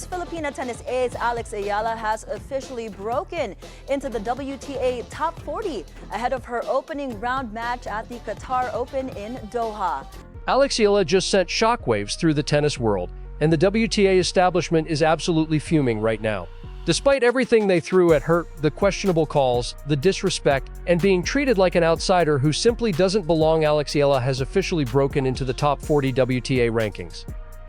Filipina tennis ace Alex Eala has officially broken into the WTA top 40 ahead of her opening round match at the Qatar Open in Doha. Alex Eala just sent shockwaves through the tennis world, and the WTA establishment is absolutely fuming right now. Despite everything they threw at her, the questionable calls, the disrespect, and being treated like an outsider who simply doesn't belong, Alex Eala has officially broken into the top 40 WTA rankings.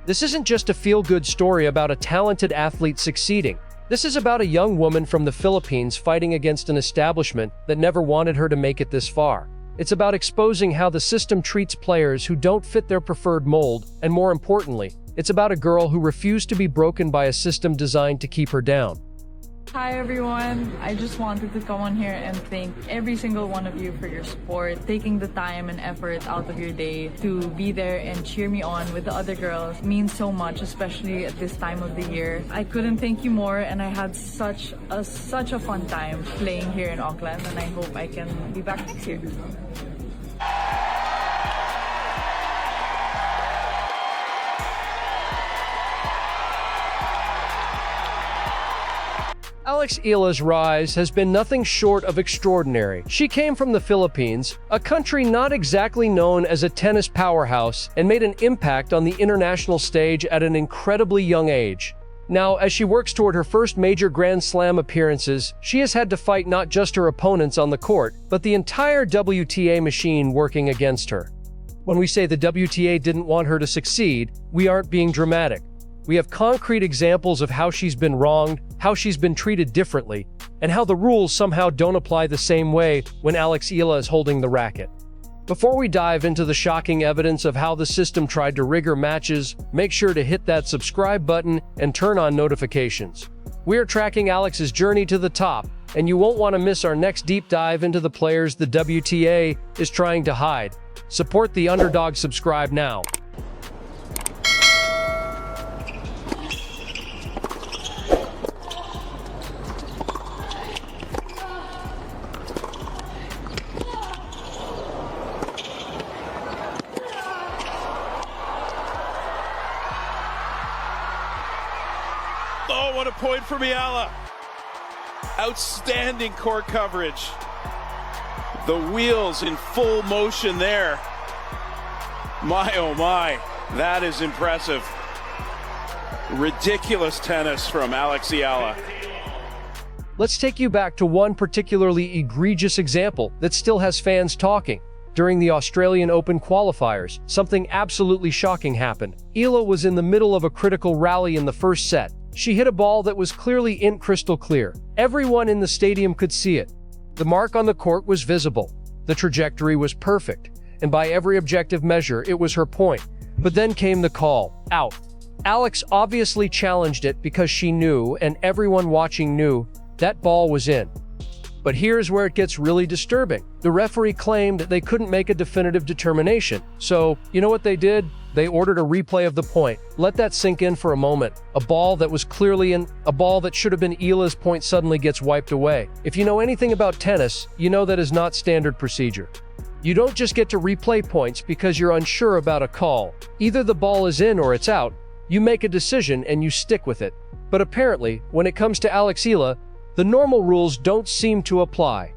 This isn't just a feel-good story about a talented athlete succeeding. This is about a young woman from the Philippines fighting against an establishment that never wanted her to make it this far. It's about exposing how the system treats players who don't fit their preferred mold, and more importantly, it's about a girl who refused to be broken by a system designed to keep her down. Hi everyone, I just wanted to come on here and thank every single one of you for your support, taking the time and effort out of your day to be there and cheer me on with the other girls. It means so much, especially at this time of the year. I couldn't thank you more, and I had such a fun time playing here in Auckland, and I hope I can be back next year. Alex Eala's rise has been nothing short of extraordinary. She came from the Philippines, a country not exactly known as a tennis powerhouse, and made an impact on the international stage at an incredibly young age. Now, as she works toward her first major Grand Slam appearances, she has had to fight not just her opponents on the court, but the entire WTA machine working against her. When we say the WTA didn't want her to succeed, we aren't being dramatic. We have concrete examples of how she's been wronged, how she's been treated differently, and how the rules somehow don't apply the same way when Alex Eala is holding the racket. Before we dive into the shocking evidence of how the system tried to rig her matches, make sure to hit that subscribe button and turn on notifications. We're tracking Alex's journey to the top, and you won't want to miss our next deep dive into the players the WTA is trying to hide. Support the underdog, subscribe now. Oh, what a point from Eala. Outstanding court coverage. The wheels in full motion there. My, oh my, that is impressive. Ridiculous tennis from Alex Eala. Let's take you back to one particularly egregious example that still has fans talking. During the Australian Open qualifiers, something absolutely shocking happened. Eala was in the middle of a critical rally in the first set. She hit a ball that was clearly crystal clear. Everyone in the stadium could see it. The mark on the court was visible. The trajectory was perfect, and by every objective measure, it was her point. But then came the call, out. Alex obviously challenged it because she knew, and everyone watching knew, that ball was in. But here's where it gets really disturbing. The referee claimed they couldn't make a definitive determination. So, you know what they did? They ordered a replay of the point. Let that sink in for a moment. A ball that was clearly in, a ball that should have been Eala's point suddenly gets wiped away. If you know anything about tennis, you know that is not standard procedure. You don't just get to replay points because you're unsure about a call. Either the ball is in or it's out. You make a decision and you stick with it. But apparently, when it comes to Alex Eala, the normal rules don't seem to apply.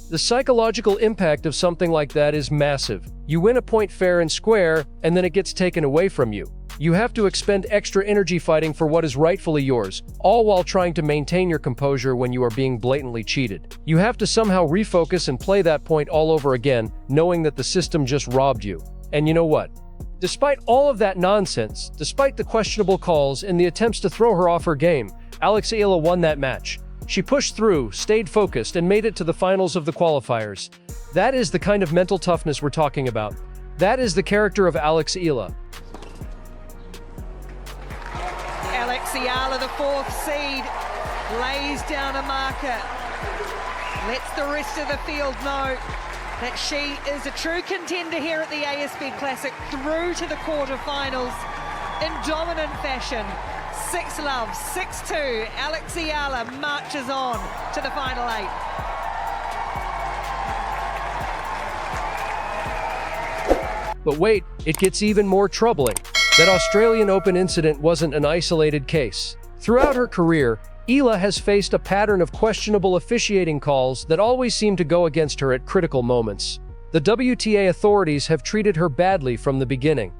The psychological impact of something like that is massive. You win a point fair and square, and then it gets taken away from you. You have to expend extra energy fighting for what is rightfully yours, all while trying to maintain your composure when you are being blatantly cheated. You have to somehow refocus and play that point all over again, knowing that the system just robbed you. And you know what? Despite all of that nonsense, despite the questionable calls and the attempts to throw her off her game, Alex Eala won that match. She pushed through, stayed focused, and made it to the finals of the qualifiers. That is the kind of mental toughness we're talking about. That is the character of Alex Eala. Alex Eala, the fourth seed, lays down a marker. Lets the rest of the field know that she is a true contender here at the ASB Classic, through to the quarterfinals in dominant fashion. 6-love, 6-2, Alex Eala marches on to the final 8. But wait, it gets even more troubling. That Australian Open incident wasn't an isolated case. Throughout her career, Eala has faced a pattern of questionable officiating calls that always seem to go against her at critical moments. The WTA authorities have treated her badly from the beginning.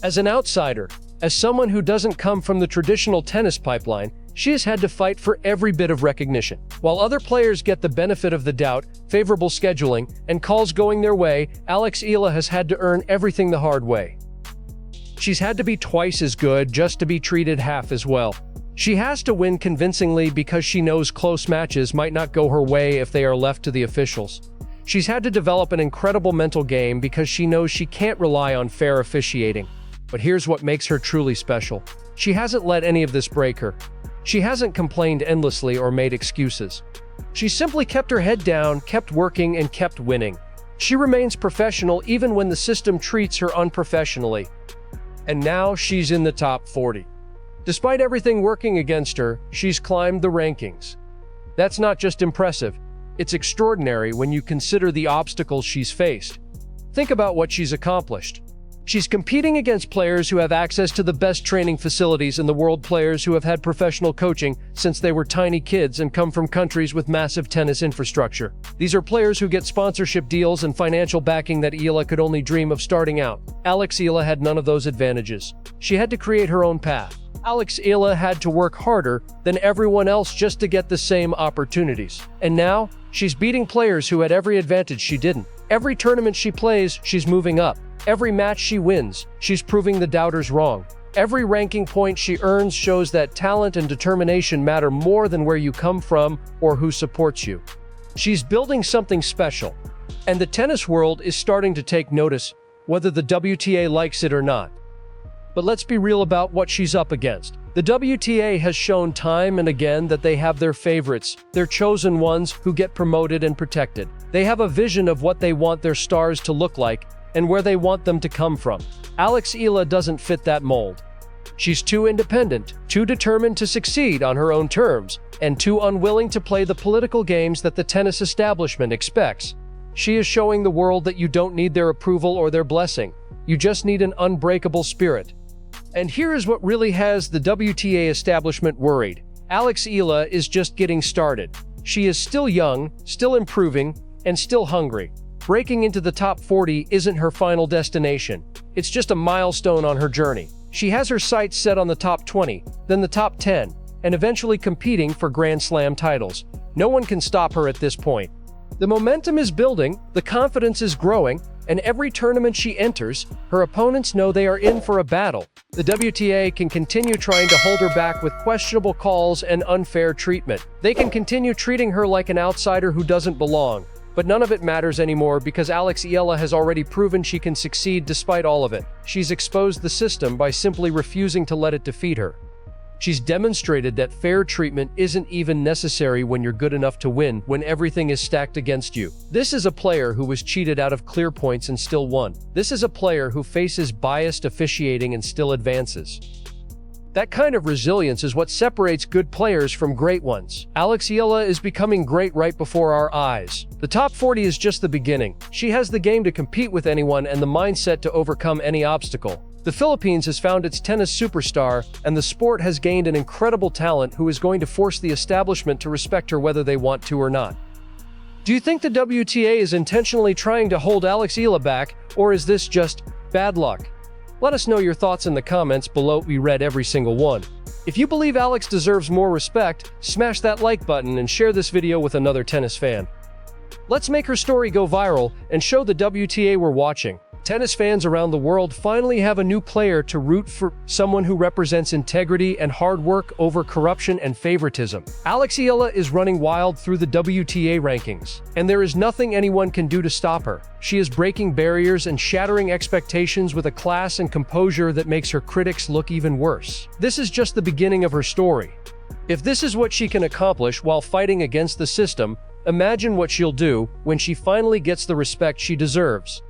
As an outsider, as someone who doesn't come from the traditional tennis pipeline, she has had to fight for every bit of recognition. While other players get the benefit of the doubt, favorable scheduling, and calls going their way, Eala has had to earn everything the hard way. She's had to be twice as good just to be treated half as well. She has to win convincingly because she knows close matches might not go her way if they are left to the officials. She's had to develop an incredible mental game because she knows she can't rely on fair officiating. But here's what makes her truly special. She hasn't let any of this break her. She hasn't complained endlessly or made excuses. She simply kept her head down, kept working, and kept winning. She remains professional even when the system treats her unprofessionally. And now she's in the top 40. Despite everything working against her, she's climbed the rankings. That's not just impressive, it's extraordinary when you consider the obstacles she's faced. Think about what she's accomplished. She's competing against players who have access to the best training facilities in the world, players who have had professional coaching since they were tiny kids and come from countries with massive tennis infrastructure. These are players who get sponsorship deals and financial backing that Eala could only dream of starting out. Eala had none of those advantages. She had to create her own path. Eala had to work harder than everyone else just to get the same opportunities. And now, she's beating players who had every advantage she didn't. Every tournament she plays, she's moving up. Every match she wins, she's proving the doubters wrong. Every ranking point she earns shows that talent and determination matter more than where you come from or who supports you. She's building something special, and the tennis world is starting to take notice, whether the WTA likes it or not. But let's be real about what she's up against. The WTA has shown time and again that they have their favorites, their chosen ones who get promoted and protected. They have a vision of what they want their stars to look like and where they want them to come from. Eala doesn't fit that mold. She's too independent, too determined to succeed on her own terms, and too unwilling to play the political games that the tennis establishment expects. She is showing the world that you don't need their approval or their blessing. You just need an unbreakable spirit. And here is what really has the WTA establishment worried. Eala is just getting started. She is still young, still improving, and still hungry. Breaking into the top 40 isn't her final destination. It's just a milestone on her journey. She has her sights set on the top 20, then the top 10, and eventually competing for Grand Slam titles. No one can stop her at this point. The momentum is building, the confidence is growing, and every tournament she enters, her opponents know they are in for a battle. The WTA can continue trying to hold her back with questionable calls and unfair treatment. They can continue treating her like an outsider who doesn't belong. But none of it matters anymore because Eala has already proven she can succeed despite all of it. She's exposed the system by simply refusing to let it defeat her. She's demonstrated that fair treatment isn't even necessary when you're good enough to win, when everything is stacked against you. This is a player who was cheated out of clear points and still won. This is a player who faces biased officiating and still advances. That kind of resilience is what separates good players from great ones. Eala is becoming great right before our eyes. The top 40 is just the beginning. She has the game to compete with anyone and the mindset to overcome any obstacle. The Philippines has found its tennis superstar, and the sport has gained an incredible talent who is going to force the establishment to respect her whether they want to or not. Do you think the WTA is intentionally trying to hold Eala back, or is this just bad luck? Let us know your thoughts in the comments below. We read every single one. If you believe Alex deserves more respect, smash that like button and share this video with another tennis fan. Let's make her story go viral and show the WTA we're watching. Tennis fans around the world finally have a new player to root for, someone who represents integrity and hard work over corruption and favoritism. Eala is running wild through the WTA rankings, and there is nothing anyone can do to stop her. She is breaking barriers and shattering expectations with a class and composure that makes her critics look even worse. This is just the beginning of her story. If this is what she can accomplish while fighting against the system, imagine what she'll do when she finally gets the respect she deserves.